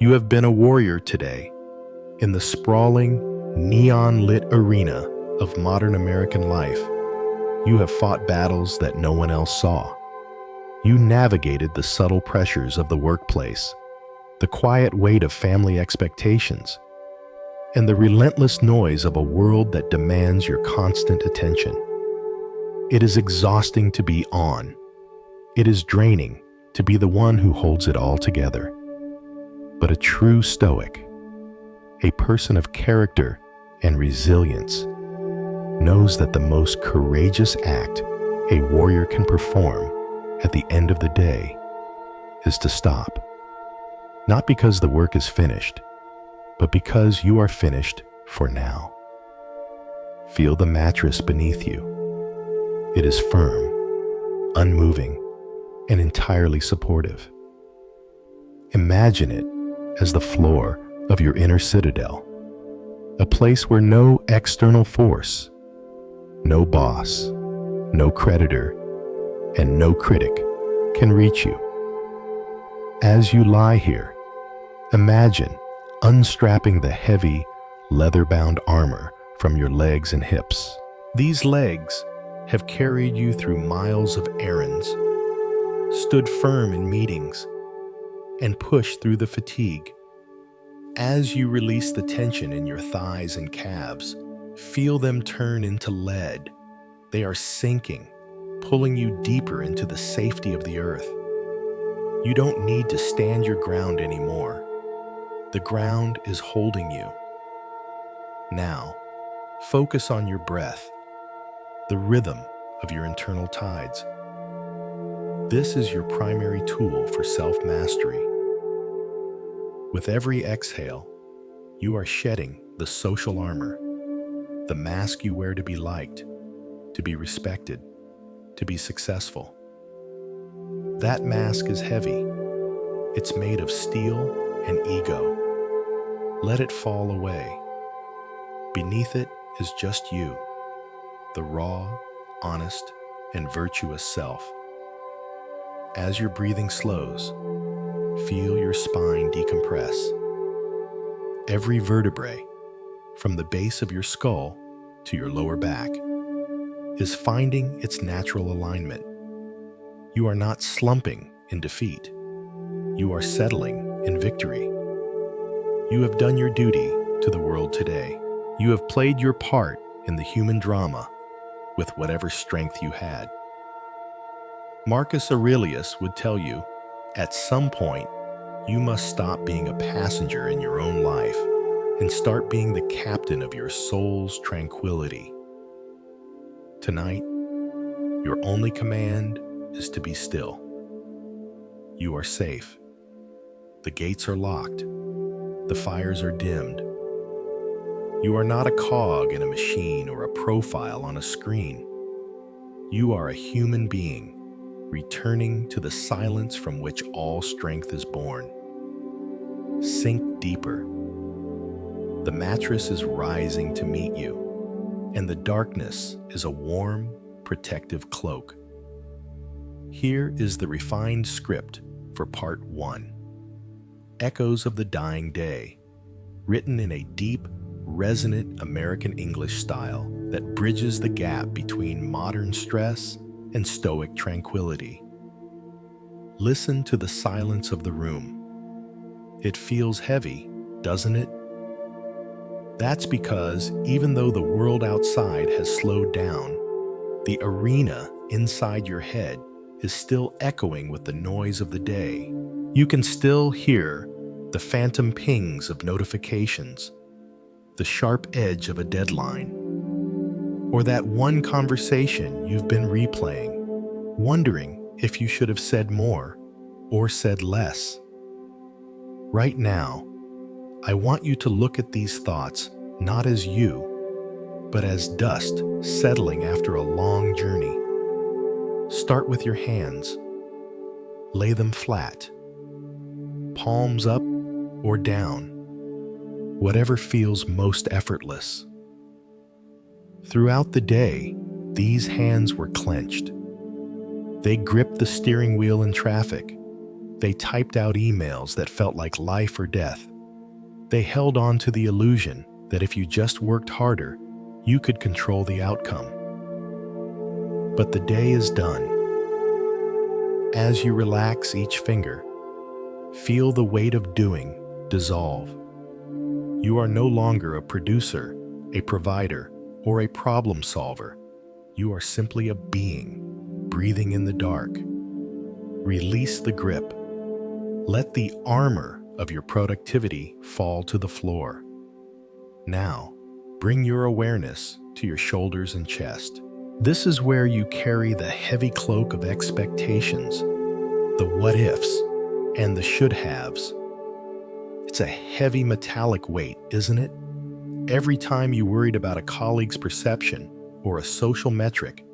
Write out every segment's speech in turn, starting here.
You have been a warrior today in the sprawling, neon-lit arena of modern American life. You have fought battles that no one else saw. You navigated the subtle pressures of the workplace, the quiet weight of family expectations, and the relentless noise of a world that demands your constant attention. It is exhausting to be on. It is draining to be the one who holds it all together. But a true Stoic, a person of character and resilience, knows that the most courageous act a warrior can perform at the end of the day is to stop. Not because the work is finished, but because you are finished for now. Feel the mattress beneath you. It is firm, unmoving, and entirely supportive. Imagine it as the floor of your inner citadel, a place where no external force, no boss, no creditor, and no critic can reach you. As you lie here, imagine unstrapping the heavy, leather-bound armor from your legs and hips. These legs have carried you through miles of errands, stood firm in meetings, and pushed through the fatigue. As you release the tension in your thighs and calves, feel them turn into lead. They are sinking, pulling you deeper into the safety of the earth. You don't need to stand your ground anymore. The ground is holding you. Now, focus on your breath, the rhythm of your internal tides. This is your primary tool for self-mastery. With every exhale, you are shedding the social armor, the mask you wear to be liked, to be respected, to be successful. That mask is heavy. It's made of steel and ego. Let it fall away. Beneath it is just you, the raw, honest, and virtuous self. As your breathing slows, feel your spine decompress. Every vertebrae, from the base of your skull to your lower back, is finding its natural alignment. You are not slumping in defeat. You are settling in victory. You have done your duty to the world today. You have played your part in the human drama with whatever strength you had. Marcus Aurelius would tell you, at some point, you must stop being a passenger in your own life and start being the captain of your soul's tranquility. Tonight, your only command is to be still. You are safe. The gates are locked. The fires are dimmed. You are not a cog in a machine or a profile on a screen. You are a human being, returning to the silence from which all strength is born. Sink deeper. The mattress is rising to meet you, and the darkness is a warm, protective cloak. Here is the refined script for Part 1. Echoes of the Dying Day, written in a deep, resonant American English style that bridges the gap between modern stress and Stoic tranquility. Listen to the silence of the room. It feels heavy, doesn't it? That's because even though the world outside has slowed down, the arena inside your head is still echoing with the noise of the day. You can still hear the phantom pings of notifications, the sharp edge of a deadline, or that one conversation you've been replaying, wondering if you should have said more or said less. Right now, I want you to look at these thoughts not as you, but as dust settling after a long journey. Start with your hands. Lay them flat, palms up or down, whatever feels most effortless. Throughout the day, these hands were clenched. They gripped the steering wheel in traffic. They typed out emails that felt like life or death. They held on to the illusion that if you just worked harder, you could control the outcome. But the day is done. As you relax each finger, feel the weight of doing dissolve. You are no longer a producer, a provider, or a problem solver. You are simply a being, breathing in the dark. Release the grip. Let the armor of your productivity fall to the floor. Now, bring your awareness to your shoulders and chest. This is where you carry the heavy cloak of expectations, the what-ifs, and the should-haves. It's a heavy metallic weight, isn't it? Every time you worried about a colleague's perception or a social metric,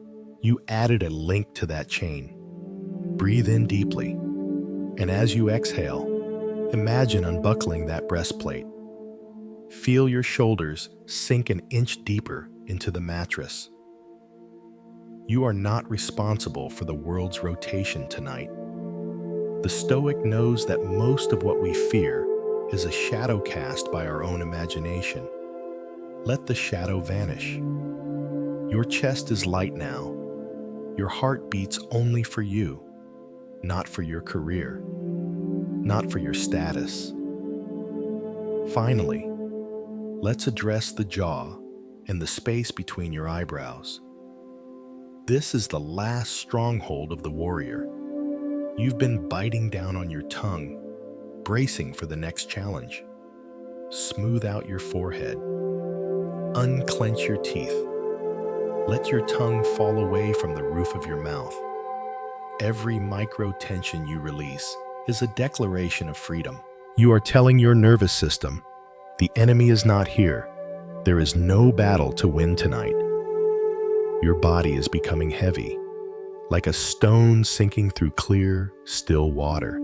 you added a link to that chain. Breathe in deeply, and as you exhale, imagine unbuckling that breastplate. Feel your shoulders sink an inch deeper into the mattress. You are not responsible for the world's rotation tonight. The Stoic knows that most of what we fear is a shadow cast by our own imagination. Let the shadow vanish. Your chest is light now. Your heart beats only for you, not for your career, not for your status. Finally, let's address the jaw and the space between your eyebrows. This is the last stronghold of the warrior. You've been biting down on your tongue, bracing for the next challenge. Smooth out your forehead. Unclench your teeth. Let your tongue fall away from the roof of your mouth. Every micro-tension you release is a declaration of freedom. You are telling your nervous system, the enemy is not here. There is no battle to win tonight. Your body is becoming heavy, like a stone sinking through clear, still water.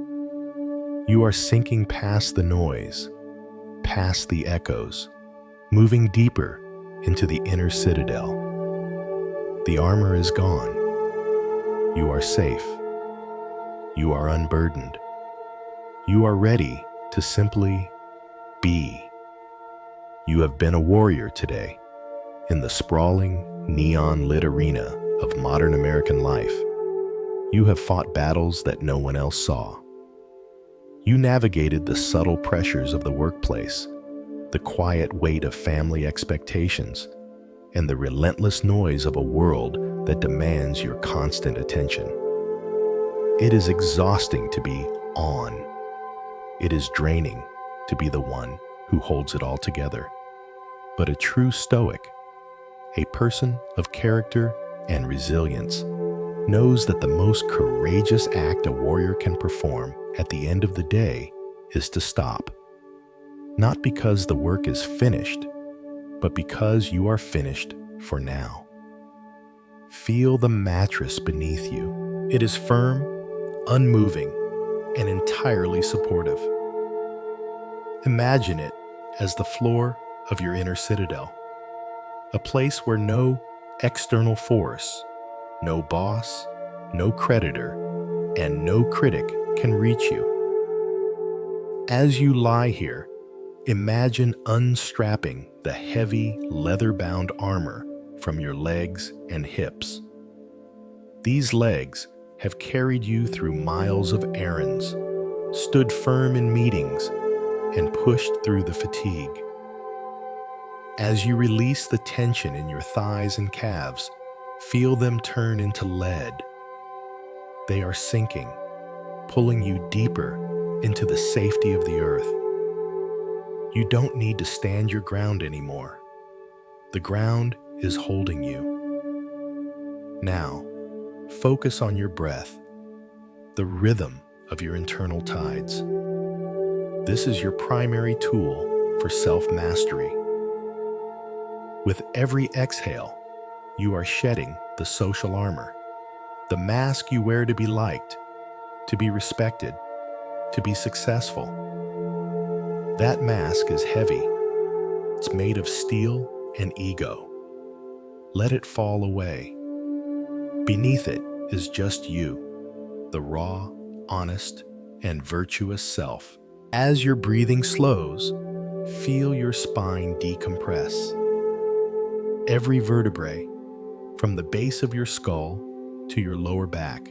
You are sinking past the noise, past the echoes, moving deeper into the inner citadel. The armor is gone. You are safe. You are unburdened. You are ready to simply be. You have been a warrior today in the sprawling, neon-lit arena of modern American life. You have fought battles that no one else saw. You navigated the subtle pressures of the workplace, the quiet weight of family expectations, and the relentless noise of a world that demands your constant attention. It is exhausting to be on. It is draining to be the one who holds it all together. But a true Stoic, a person of character and resilience, knows that the most courageous act a warrior can perform at the end of the day is to stop. Not because the work is finished, but because you are finished for now. Feel the mattress beneath you. It is firm, unmoving, and entirely supportive. Imagine it as the floor of your inner citadel, a place where no external force, no boss, no creditor, and no critic can reach you. As you lie here, imagine unstrapping the heavy leather-bound armor from your legs and hips. These legs have carried you through miles of errands, stood firm in meetings, and pushed through the fatigue. As you release the tension in your thighs and calves, feel them turn into lead. They are sinking, pulling you deeper into the safety of the earth. You don't need to stand your ground anymore. The ground is holding you. Now, focus on your breath, the rhythm of your internal tides. This is your primary tool for self-mastery. With every exhale, you are shedding the social armor, the mask you wear to be liked, to be respected, to be successful. That mask is heavy. It's made of steel and ego. Let it fall away. Beneath it is just you, the raw, honest, and virtuous self. As your breathing slows, feel your spine decompress. Every vertebrae, from the base of your skull to your lower back,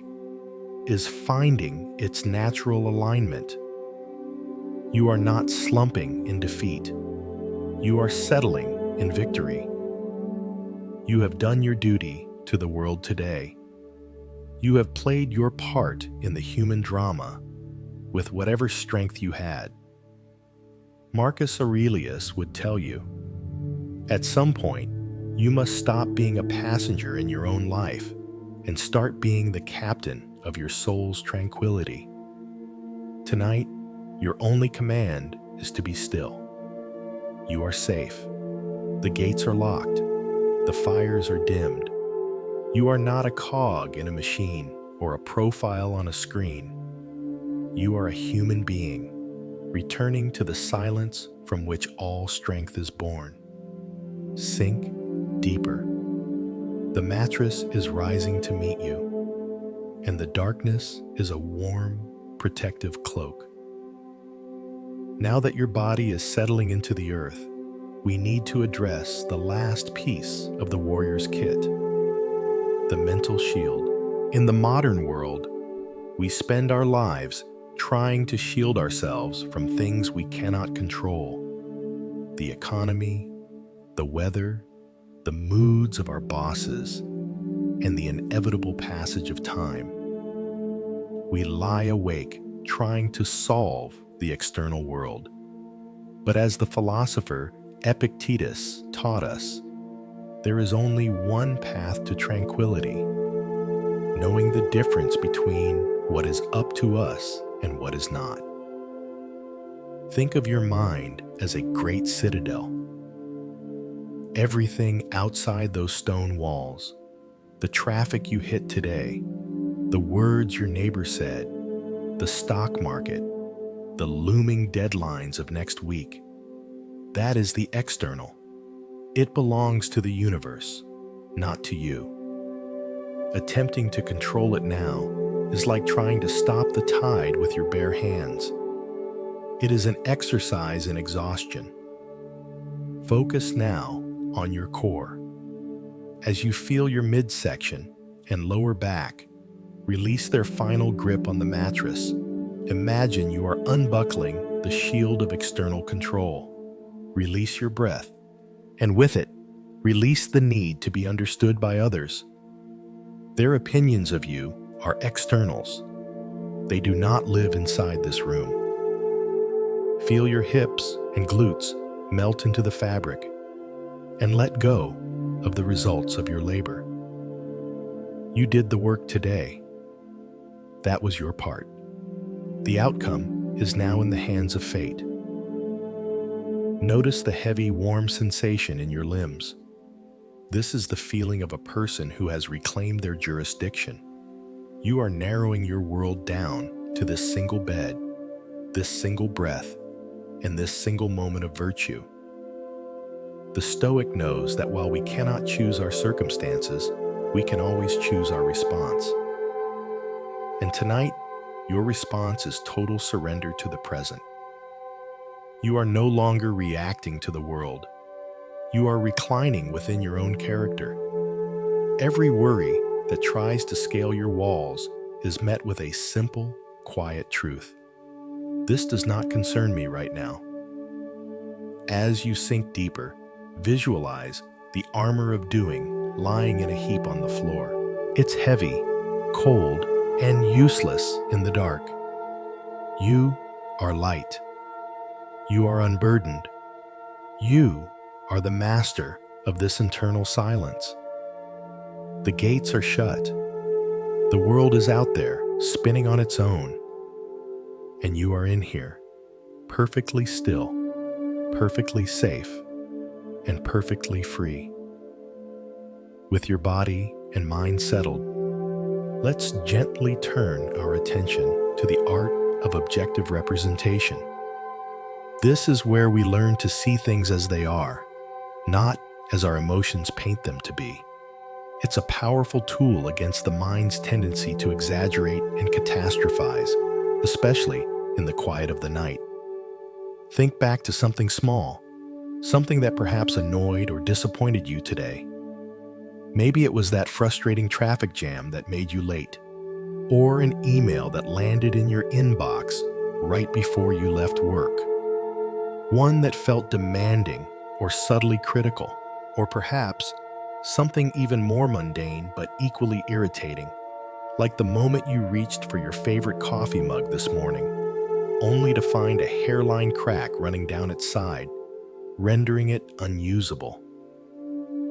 is finding its natural alignment. You are not slumping in defeat. You are settling in victory. You have done your duty to the world today. You have played your part in the human drama with whatever strength you had. Marcus Aurelius would tell you, at some point, you must stop being a passenger in your own life and start being the captain of your soul's tranquility. Tonight, your only command is to be still. You are safe. The gates are locked. The fires are dimmed. You are not a cog in a machine or a profile on a screen. You are a human being, returning to the silence from which all strength is born. Sink deeper. The mattress is rising to meet you, and the darkness is a warm, protective cloak. Now that your body is settling into the earth, we need to address the last piece of the warrior's kit, the mental shield. In the modern world, we spend our lives trying to shield ourselves from things we cannot control. The economy, the weather, the moods of our bosses, and the inevitable passage of time. We lie awake trying to solve the external world. But as the philosopher Epictetus taught us, there is only one path to tranquility, knowing the difference between what is up to us and what is not. Think of your mind as a great citadel. Everything outside those stone walls, the traffic you hit today, the words your neighbor said, the stock market, the looming deadlines of next week, that is the external. It belongs to the universe, not to you. Attempting to control it now is like trying to stop the tide with your bare hands. It is an exercise in exhaustion. Focus now on your core. As you feel your midsection and lower back release their final grip on the mattress, imagine you are unbuckling the shield of external control. Release your breath, and with it, release the need to be understood by others. Their opinions of you are externals. They do not live inside this room. Feel your hips and glutes melt into the fabric, and let go of the results of your labor. You did the work today. That was your part. The outcome is now in the hands of fate. Notice the heavy, warm sensation in your limbs. This is the feeling of a person who has reclaimed their jurisdiction. You are narrowing your world down to this single bed, this single breath, and this single moment of virtue. The Stoic knows that while we cannot choose our circumstances, we can always choose our response. And tonight, your response is total surrender to the present. You are no longer reacting to the world. You are reclining within your own character. Every worry that tries to scale your walls is met with a simple, quiet truth. This does not concern me right now. As you sink deeper, visualize the armor of doing lying in a heap on the floor. It's heavy, cold, and useless in the dark. You are light. You are unburdened. You are the master of this internal silence. The gates are shut. The world is out there, spinning on its own. And you are in here, perfectly still, perfectly safe, and perfectly free. With your body and mind settled, let's gently turn our attention to the art of objective representation. This is where we learn to see things as they are, not as our emotions paint them to be. It's a powerful tool against the mind's tendency to exaggerate and catastrophize, especially in the quiet of the night. Think back to something small, something that perhaps annoyed or disappointed you today. Maybe it was that frustrating traffic jam that made you late, or an email that landed in your inbox right before you left work. One that felt demanding or subtly critical, or perhaps something even more mundane but equally irritating, like the moment you reached for your favorite coffee mug this morning, only to find a hairline crack running down its side, rendering it unusable.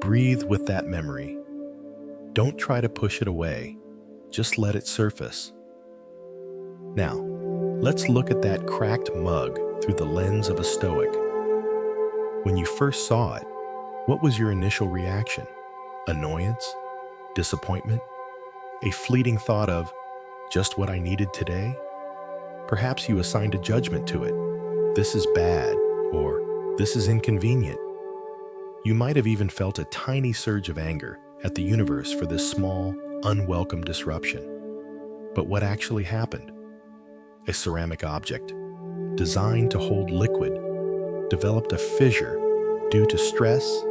Breathe with that memory. Don't try to push it away, just let it surface. Now, let's look at that cracked mug through the lens of a Stoic. When you first saw it, what was your initial reaction? Annoyance? Disappointment? A fleeting thought of, just what I needed today? Perhaps you assigned a judgment to it. This is bad, or this is inconvenient. You might have even felt a tiny surge of anger at the universe for this small, unwelcome disruption. But what actually happened? A ceramic object, designed to hold liquid, developed a fissure due to stress,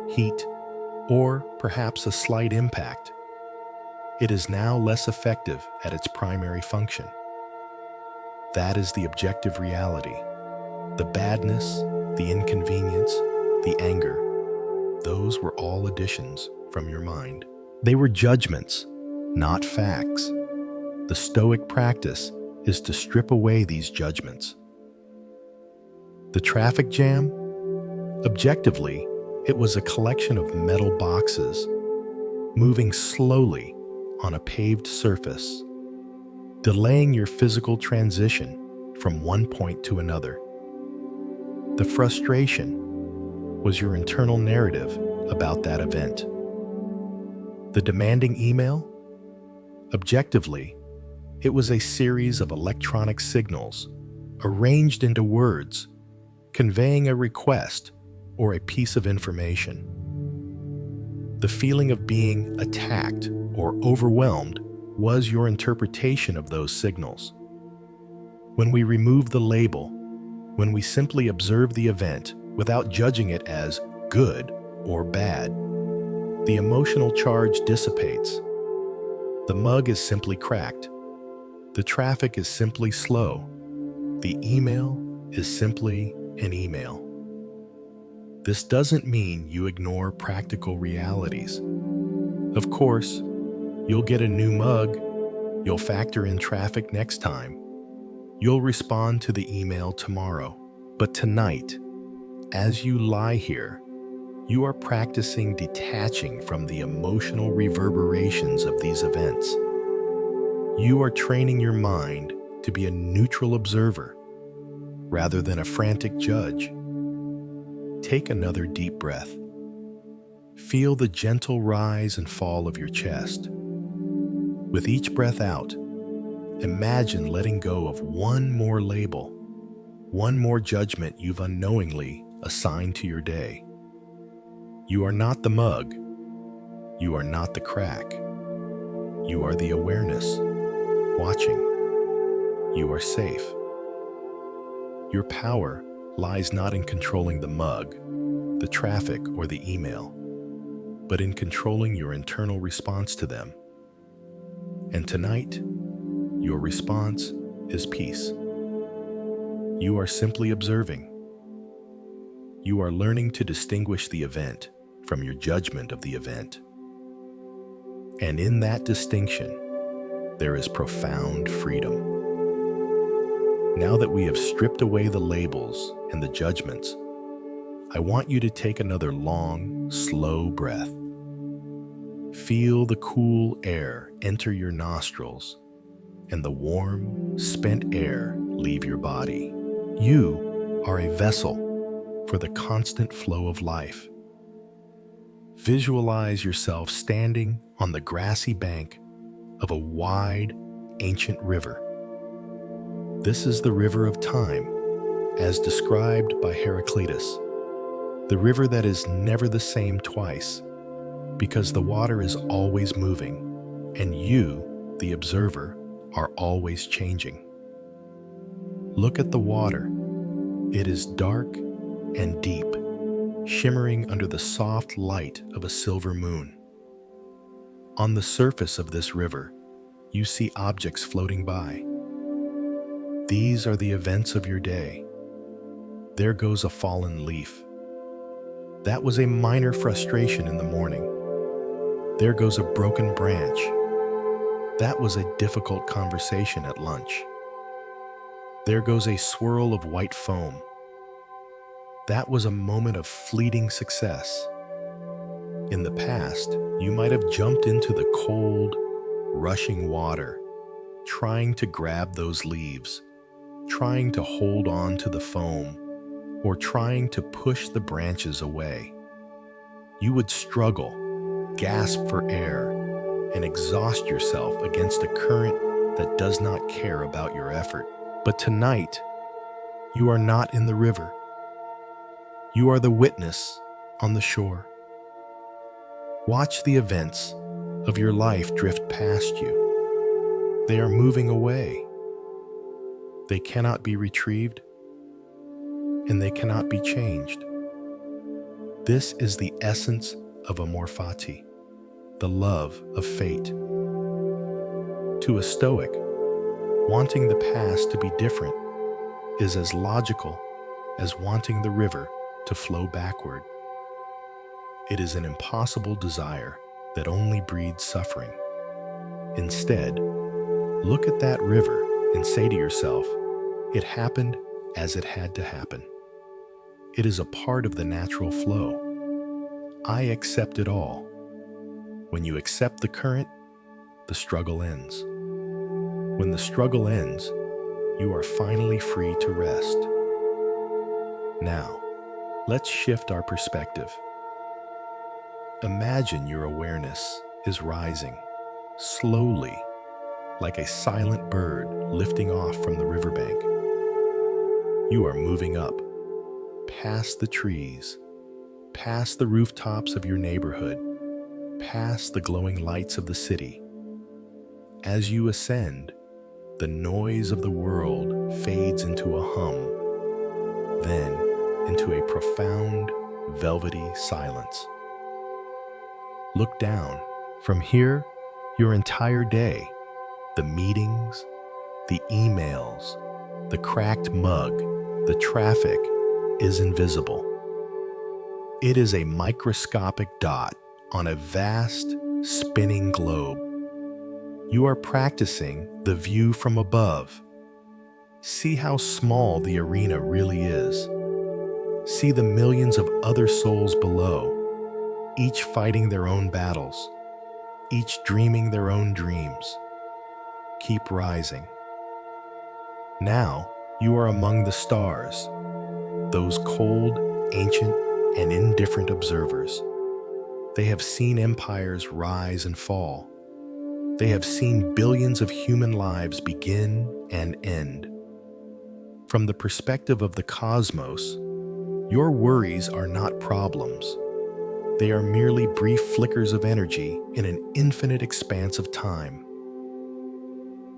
heat, or perhaps a slight impact. It is now less effective at its primary function. That is the objective reality. The badness, the inconvenience, the anger, those were all additions from your mind. They were judgments, not facts. The Stoic practice is to strip away these judgments. The traffic jam? Objectively, it was a collection of metal boxes moving slowly on a paved surface, delaying your physical transition from one point to another. The frustration was your internal narrative about that event. The demanding email? Objectively, it was a series of electronic signals arranged into words, conveying a request or a piece of information. The feeling of being attacked or overwhelmed was your interpretation of those signals. When we remove the label, when we simply observe the event without judging it as good or bad, the emotional charge dissipates. The mug is simply cracked. The traffic is simply slow. The email is simply an email. This doesn't mean you ignore practical realities. Of course, you'll get a new mug, you'll factor in traffic next time, you'll respond to the email tomorrow. But tonight, as you lie here, you are practicing detaching from the emotional reverberations of these events. You are training your mind to be a neutral observer rather than a frantic judge. Take another deep breath. Feel the gentle rise and fall of your chest. With each breath out, imagine letting go of one more label, one more judgment you've unknowingly assigned to your day. You are not the mug. You are not the crack. You are the awareness, watching. You are safe. Your power lies not in controlling the mug, the traffic, or the email, but in controlling your internal response to them. And tonight, your response is peace. You are simply observing. You are learning to distinguish the event from your judgment of the event. And in that distinction, there is profound freedom. Now that we have stripped away the labels and the judgments, I want you to take another long, slow breath. Feel the cool air enter your nostrils and the warm, spent air leave your body. You are a vessel for the constant flow of life. Visualize yourself standing on the grassy bank of a wide, ancient river. This is the river of time, as described by Heraclitus, the river that is never the same twice, because the water is always moving, and you, the observer, are always changing. Look at the water. It is dark and deep, shimmering under the soft light of a silver moon. On the surface of this river, you see objects floating by. These are the events of your day. There goes a fallen leaf. That was a minor frustration in the morning. There goes a broken branch. That was a difficult conversation at lunch. There goes a swirl of white foam. That was a moment of fleeting success. In the past, you might have jumped into the cold, rushing water, trying to grab those leaves, trying to hold on to the foam, or trying to push the branches away. You would struggle, gasp for air, and exhaust yourself against a current that does not care about your effort. But tonight, you are not in the river. You are the witness on the shore. Watch the events of your life drift past you. They are moving away. They cannot be retrieved, and they cannot be changed. This is the essence of amor fati, the love of fate. To a Stoic, wanting the past to be different is as logical as wanting the river to flow backward. It is an impossible desire that only breeds suffering. Instead, look at that river and say to yourself, it happened as it had to happen. It is a part of the natural flow. I accept it all. When you accept the current, the struggle ends. When the struggle ends, you are finally free to rest. Now, let's shift our perspective. Imagine your awareness is rising, slowly, like a silent bird lifting off from the riverbank. You are moving up, past the trees, past the rooftops of your neighborhood, past the glowing lights of the city. As you ascend, the noise of the world fades into a hum, then into a profound, velvety silence. Look down. From here, your entire day, the meetings, the emails, the cracked mug, the traffic, is invisible. It is a microscopic dot on a vast, spinning globe. You are practicing the view from above. See how small the arena really is. See the millions of other souls below, each fighting their own battles, each dreaming their own dreams. Keep rising. Now you are among the stars, those cold, ancient, and indifferent observers. They have seen empires rise and fall. They have seen billions of human lives begin and end. From the perspective of the cosmos, your worries are not problems. They are merely brief flickers of energy in an infinite expanse of time.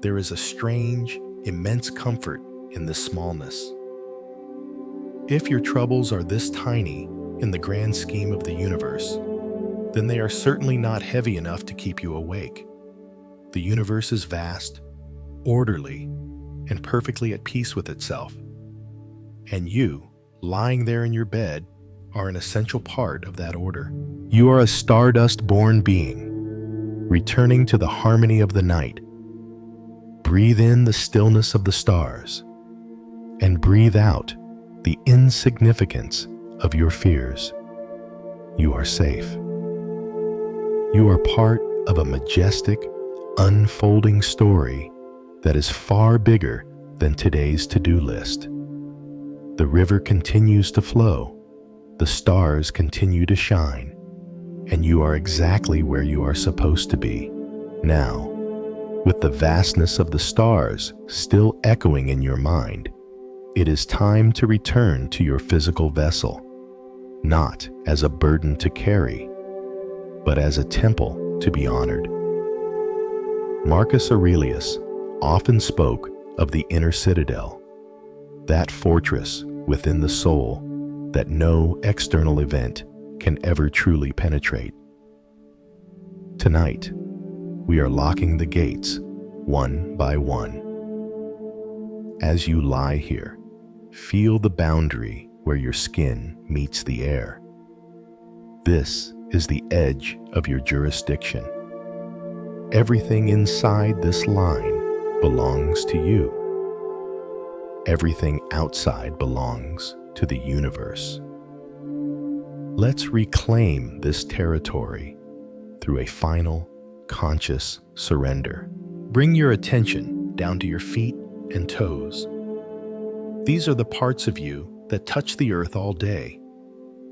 There is a strange, immense comfort in this smallness. If your troubles are this tiny in the grand scheme of the universe, then they are certainly not heavy enough to keep you awake. The universe is vast, orderly, and perfectly at peace with itself. And you, lying there in your bed, are an essential part of that order. You are a stardust-born being, returning to the harmony of the night. Breathe in the stillness of the stars, and breathe out the insignificance of your fears. You are safe. You are part of a majestic, unfolding story that is far bigger than today's to-do list. The river continues to flow, the stars continue to shine, and you are exactly where you are supposed to be. Now, with the vastness of the stars still echoing in your mind, it is time to return to your physical vessel, not as a burden to carry, but as a temple to be honored. Marcus Aurelius often spoke of the inner citadel, that fortress within the soul that no external event can ever truly penetrate. Tonight, we are locking the gates one by one. As you lie here, feel the boundary where your skin meets the air. This is the edge of your jurisdiction. Everything inside this line belongs to you. Everything outside belongs to the universe. Let's reclaim this territory through a final, conscious surrender. Bring your attention down to your feet and toes. These are the parts of you that touch the earth all day,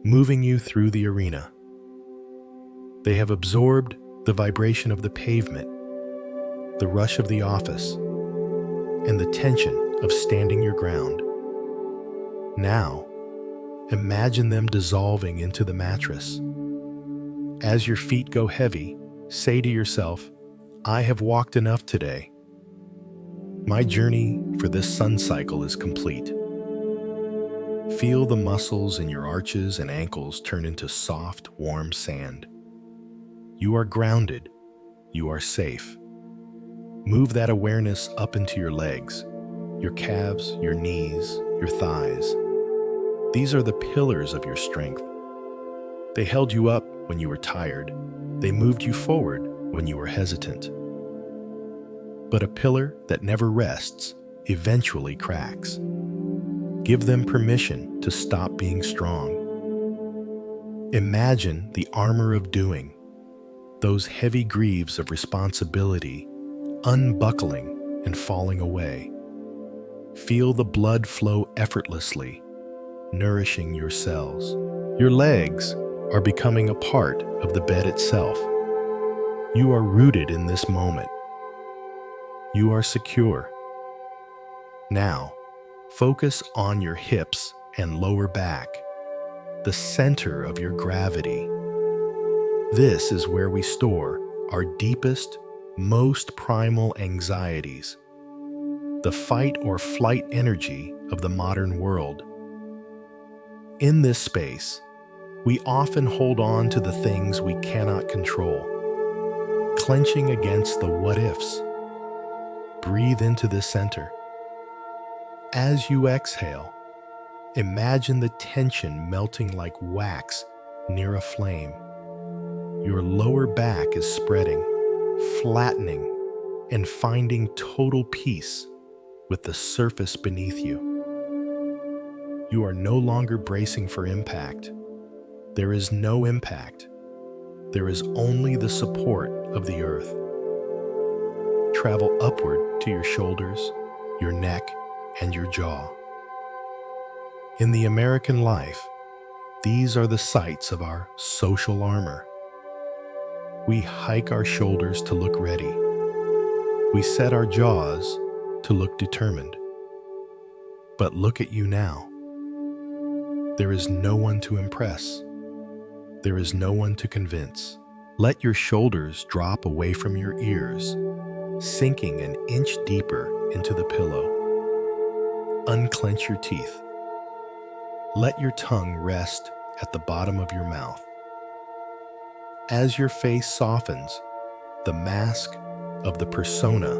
moving you through the arena. They have absorbed the vibration of the pavement, the rush of the office, and the tension of standing your ground. Now, imagine them dissolving into the mattress. As your feet go heavy, say to yourself, I have walked enough today. My journey for this sun cycle is complete. Feel the muscles in your arches and ankles turn into soft, warm sand. You are grounded. You are safe. Move that awareness up into your legs, your calves, your knees, your thighs. These are the pillars of your strength. They held you up when you were tired. They moved you forward when you were hesitant. But a pillar that never rests eventually cracks. Give them permission to stop being strong. Imagine the armor of doing, those heavy greaves of responsibility unbuckling and falling away. Feel the blood flow effortlessly, nourishing your cells. Your legs are becoming a part of the bed itself. You are rooted in this moment. You are secure. Now, focus on your hips and lower back, the center of your gravity. This is where we store our deepest, most primal anxieties, the fight or flight energy of the modern world. In this space, we often hold on to the things we cannot control, clenching against the what-ifs. Breathe into this center. As you exhale, imagine the tension melting like wax near a flame. Your lower back is spreading, flattening, and finding total peace with the surface beneath you. You are no longer bracing for impact. There is no impact. There is only the support of the earth. Travel upward to your shoulders, your neck, and your jaw. In the American life, these are the sites of our social armor. We hike our shoulders to look ready. We set our jaws to look determined. But look at you now. There is no one to impress. There is no one to convince. Let your shoulders drop away from your ears, sinking an inch deeper into the pillow. Unclench your teeth. Let your tongue rest at the bottom of your mouth. As your face softens, the mask of the persona,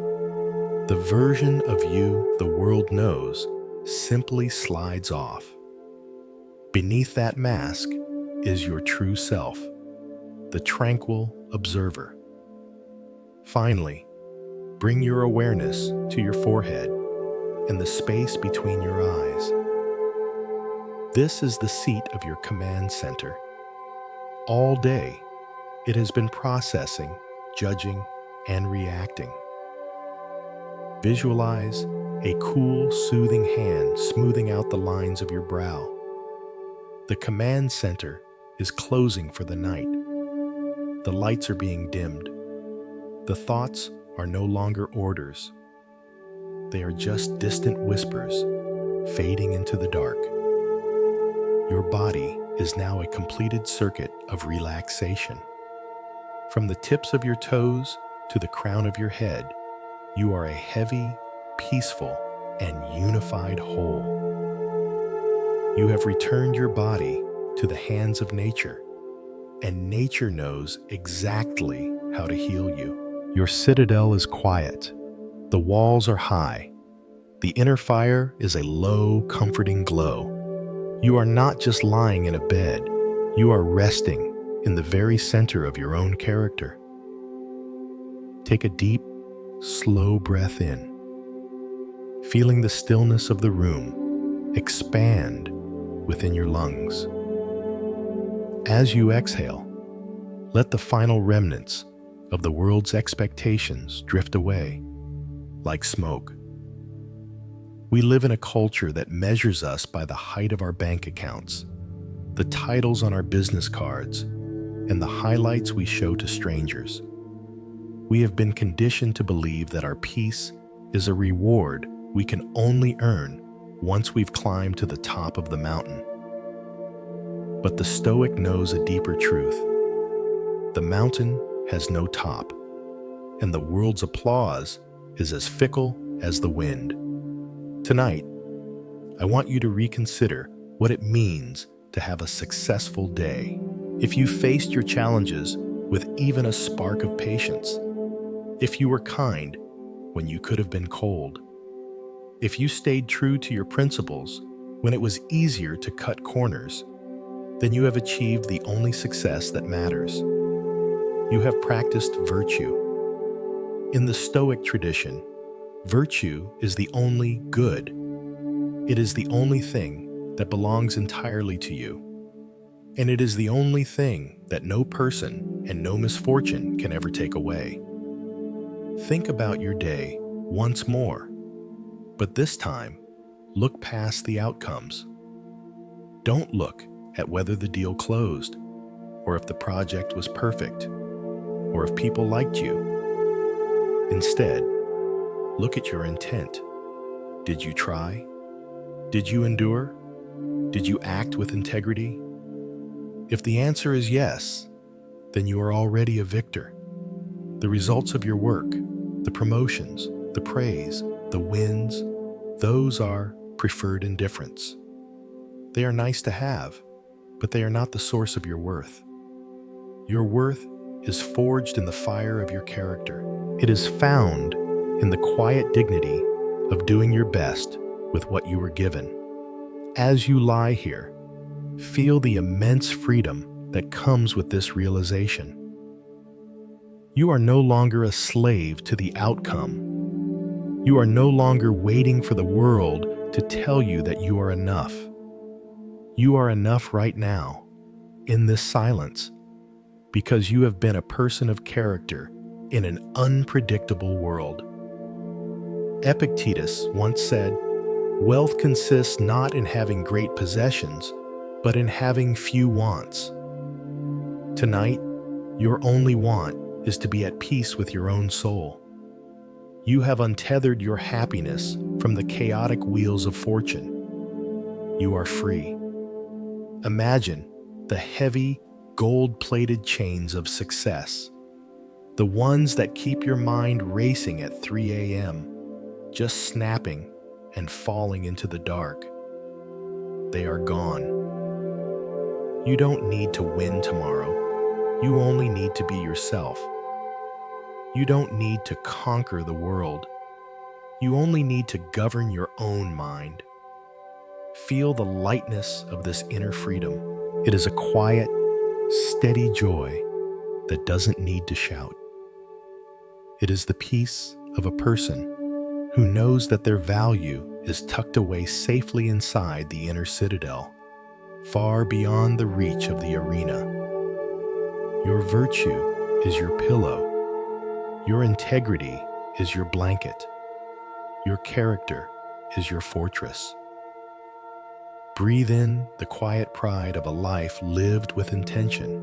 the version of you the world knows, simply slides off. Beneath that mask is your true self, the tranquil observer. Finally, bring your awareness to your forehead and the space between your eyes. This is the seat of your command center. All day, it has been processing, judging, and reacting. Visualize a cool, soothing hand smoothing out the lines of your brow. The command center is closing for the night. The lights are being dimmed. The thoughts are no longer orders. They are just distant whispers fading into the dark. Your body is now a completed circuit of relaxation. From the tips of your toes to the crown of your head, you are a heavy, peaceful, and unified whole. You have returned your body to the hands of nature, and nature knows exactly how to heal you. Your citadel is quiet. The walls are high. The inner fire is a low, comforting glow. You are not just lying in a bed. You are resting in the very center of your own character. Take a deep, slow breath in, feeling the stillness of the room expand within your lungs. As you exhale, let the final remnants of the world's expectations drift away like smoke. We live in a culture that measures us by the height of our bank accounts, the titles on our business cards, and the highlights we show to strangers. We have been conditioned to believe that our peace is a reward we can only earn once we've climbed to the top of the mountain. But the Stoic knows a deeper truth. The mountain has no top, and the world's applause is as fickle as the wind. Tonight, I want you to reconsider what it means to have a successful day. If you faced your challenges with even a spark of patience, if you were kind when you could have been cold, if you stayed true to your principles when it was easier to cut corners, then you have achieved the only success that matters. You have practiced virtue. In the Stoic tradition, virtue is the only good. It is the only thing that belongs entirely to you. And it is the only thing that no person and no misfortune can ever take away. Think about your day once more, but this time, look past the outcomes. Don't look at whether the deal closed, or if the project was perfect, or if people liked you. Instead, look at your intent. Did you try? Did you endure? Did you act with integrity? If the answer is yes, then you are already a victor. The results of your work, the promotions, the praise, the wins, those are preferred indifference. They are nice to have, but they are not the source of your worth. Your worth is forged in the fire of your character. It is found in the quiet dignity of doing your best with what you were given. As you lie here, feel the immense freedom that comes with this realization. You are no longer a slave to the outcome. You are no longer waiting for the world to tell you that you are enough. You are enough right now, in this silence, because you have been a person of character in an unpredictable world. Epictetus once said, "Wealth consists not in having great possessions, but in having few wants." Tonight, your only want is to be at peace with your own soul. You have untethered your happiness from the chaotic wheels of fortune. You are free. Imagine the heavy, gold-plated chains of success, the ones that keep your mind racing at 3 a.m., just snapping and falling into the dark. They are gone. You don't need to win tomorrow. You only need to be yourself. You don't need to conquer the world. You only need to govern your own mind. Feel the lightness of this inner freedom. It is a quiet, steady joy that doesn't need to shout. It is the peace of a person who knows that their value is tucked away safely inside the inner citadel, far beyond the reach of the arena. Your virtue is your pillow. Your integrity is your blanket. Your character is your fortress. Breathe in the quiet pride of a life lived with intention,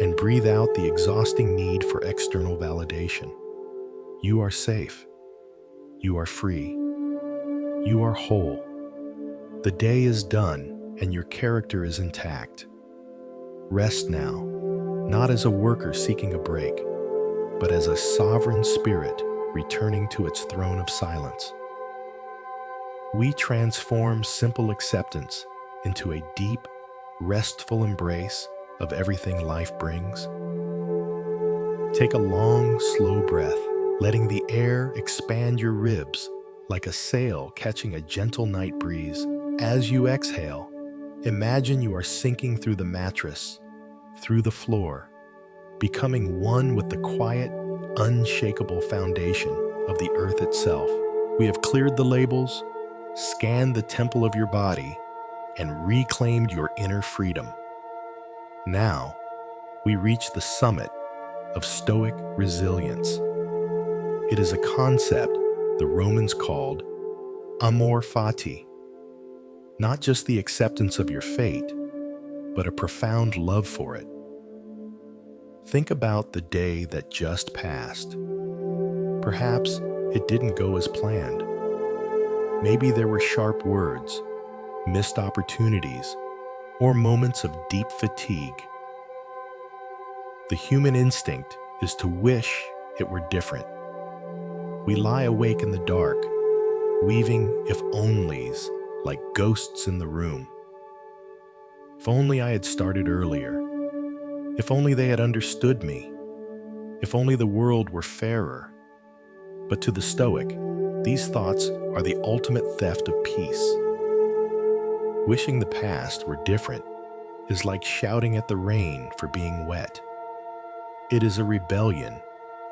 and breathe out the exhausting need for external validation. You are safe. You are free. You are whole. The day is done, and your character is intact. Rest now, not as a worker seeking a break, but as a sovereign spirit returning to its throne of silence. We transform simple acceptance into a deep, restful embrace of everything life brings? Take a long, slow breath, letting the air expand your ribs like a sail catching a gentle night breeze. As you exhale, imagine you are sinking through the mattress, through the floor, becoming one with the quiet, unshakable foundation of the earth itself. We have cleared the labels, scanned the temple of your body, and reclaimed your inner freedom. Now, we reach the summit of Stoic resilience. It is a concept the Romans called amor fati, not just the acceptance of your fate, but a profound love for it. Think about the day that just passed. Perhaps it didn't go as planned. Maybe there were sharp words, missed opportunities, or moments of deep fatigue. The human instinct is to wish it were different. We lie awake in the dark, weaving if-onlys like ghosts in the room. If only I had started earlier. If only they had understood me. If only the world were fairer. But to the Stoic, these thoughts are the ultimate theft of peace. Wishing the past were different is like shouting at the rain for being wet. It is a rebellion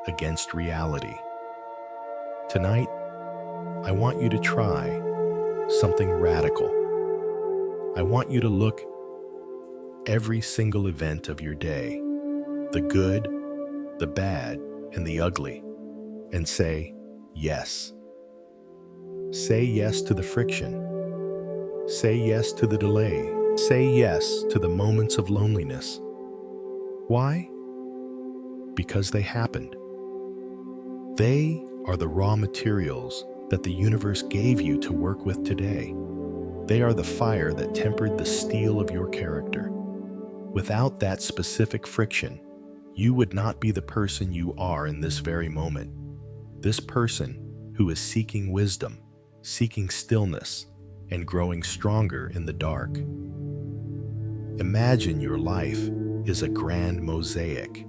against reality. Tonight, I want you to try something radical. I want you to look every single event of your day, the good, the bad, and the ugly, and say yes. Say yes to the friction. Say yes to the delay. Say yes to the moments of loneliness. Why? Because they happened. They are the raw materials that the universe gave you to work with today. They are the fire that tempered the steel of your character. Without that specific friction, you would not be the person you are in this very moment. This person who is seeking wisdom, seeking stillness, and growing stronger in the dark. Imagine your life is a grand mosaic.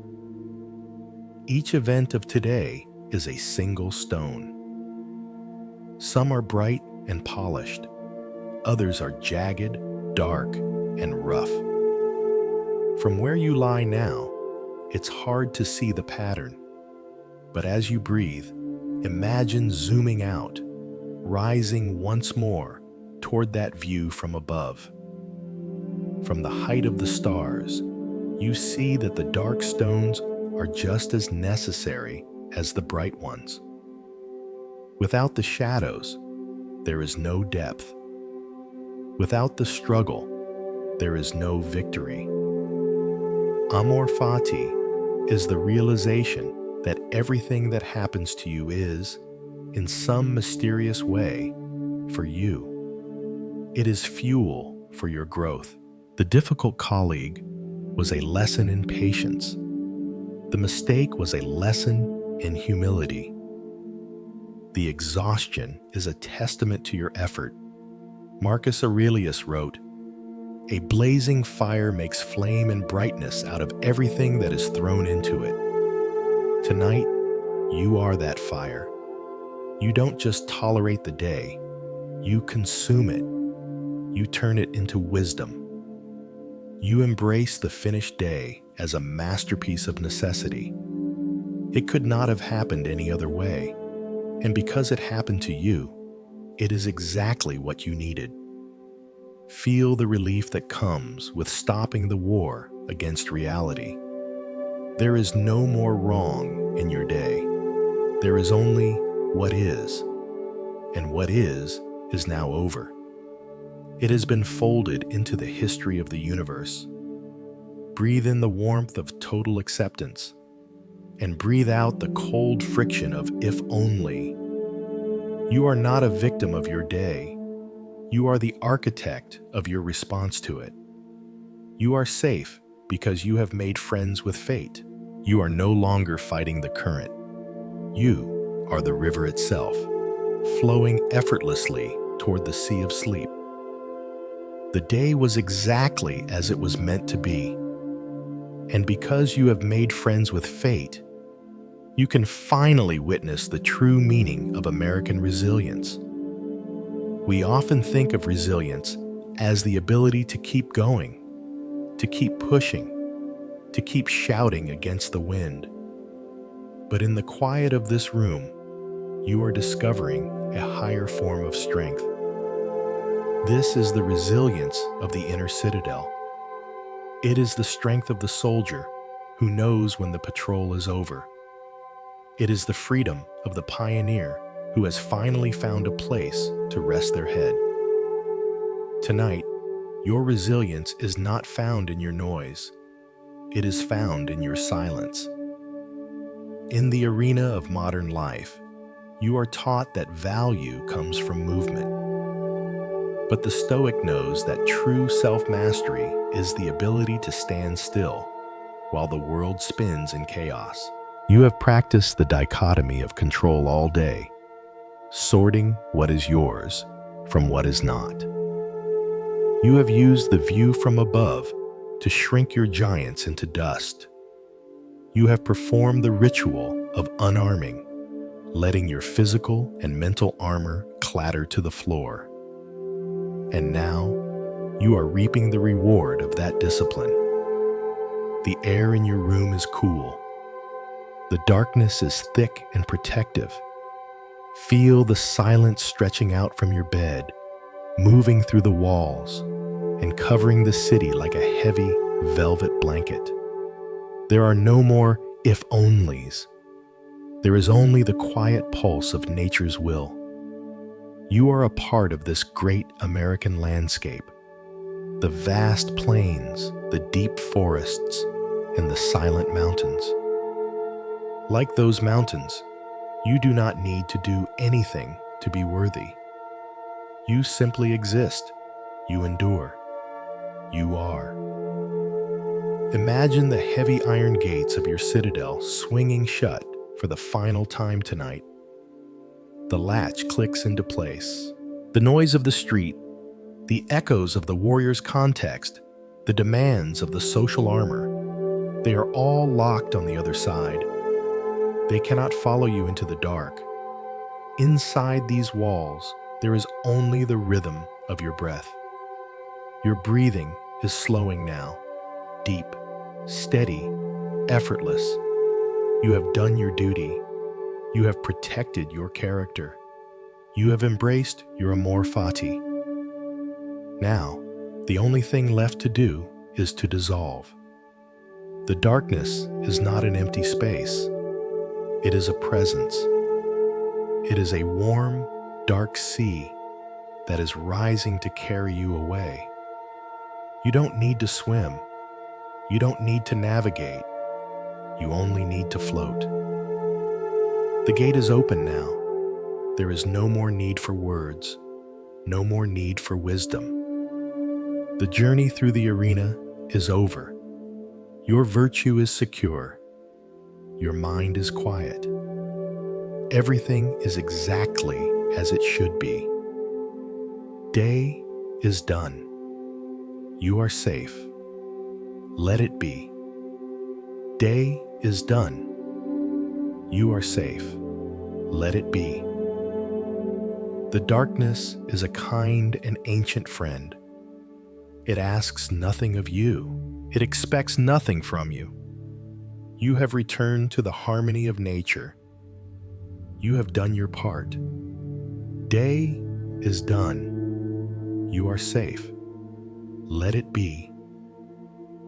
Each event of today is a single stone. Some are bright and polished. Others are jagged, dark, and rough. From where you lie now, it's hard to see the pattern. But as you breathe, imagine zooming out, rising once more toward that view from above. From the height of the stars, you see that the dark stones are just as necessary as the bright ones. Without the shadows, there is no depth. Without the struggle, there is no victory. Amor fati is the realization that everything that happens to you is, in some mysterious way, for you. It is fuel for your growth. The difficult colleague was a lesson in patience. The mistake was a lesson in humility. The exhaustion is a testament to your effort. Marcus Aurelius wrote, "A blazing fire makes flame and brightness out of everything that is thrown into it." Tonight, you are that fire. You don't just tolerate the day, you consume it. You turn it into wisdom. You embrace the finished day as a masterpiece of necessity. It could not have happened any other way, and because it happened to you, it is exactly what you needed. Feel the relief that comes with stopping the war against reality. There is no more wrong in your day. There is only what is, and what is now over. It has been folded into the history of the universe. Breathe in the warmth of total acceptance, and breathe out the cold friction of if only. You are not a victim of your day. You are the architect of your response to it. You are safe because you have made friends with fate. You are no longer fighting the current. You are the river itself, flowing effortlessly toward the sea of sleep. The day was exactly as it was meant to be. And because you have made friends with fate, you can finally witness the true meaning of American resilience. We often think of resilience as the ability to keep going, to keep pushing, to keep shouting against the wind. But in the quiet of this room, you are discovering a higher form of strength. This is the resilience of the inner citadel. It is the strength of the soldier who knows when the patrol is over. It is the freedom of the pioneer who has finally found a place to rest their head. Tonight, your resilience is not found in your noise. It is found in your silence. In the arena of modern life, you are taught that value comes from movement. But the Stoic knows that true self-mastery is the ability to stand still while the world spins in chaos. You have practiced the dichotomy of control all day, sorting what is yours from what is not. You have used the view from above to shrink your giants into dust. You have performed the ritual of unarming, letting your physical and mental armor clatter to the floor. And now, you are reaping the reward of that discipline. The air in your room is cool. The darkness is thick and protective. Feel the silence stretching out from your bed, moving through the walls, and covering the city like a heavy velvet blanket. There are no more if-onlys. There is only the quiet pulse of nature's will. You are a part of this great American landscape. The vast plains, the deep forests, and the silent mountains. Like those mountains, you do not need to do anything to be worthy. You simply exist. You endure. You are. Imagine the heavy iron gates of your citadel swinging shut for the final time tonight. The latch clicks into place. The noise of the street, the echoes of the warrior's context, the demands of the social armor, they are all locked on the other side. They cannot follow you into the dark. Inside these walls, there is only the rhythm of your breath. Your breathing is slowing now, deep, steady, effortless. You have done your duty. You have protected your character. You have embraced your amor fati. Now, the only thing left to do is to dissolve. The darkness is not an empty space. It is a presence. It is a warm, dark sea that is rising to carry you away. You don't need to swim. You don't need to navigate. You only need to float. The gate is open now. There is no more need for words, no more need for wisdom. The journey through the arena is over. Your virtue is secure. Your mind is quiet. Everything is exactly as it should be. Day is done. You are safe. Let it be. Day is done. You are safe. Let it be. The darkness is a kind and ancient friend. It asks nothing of you. It expects nothing from you. You have returned to the harmony of nature. You have done your part. Day is done. You are safe. Let it be.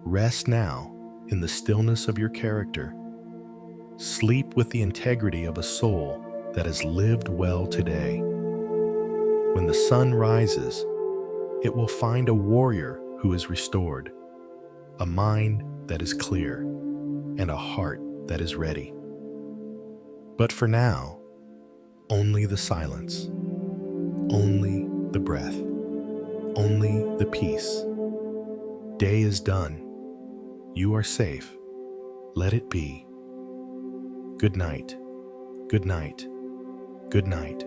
Rest now in the stillness of your character. Sleep with the integrity of a soul that has lived well today. When the sun rises, it will find a warrior who is restored, a mind that is clear, and a heart that is ready. But for now, only the silence, only the breath, only the peace. Day is done. You are safe. Let it be. Good night. Good night. Good night.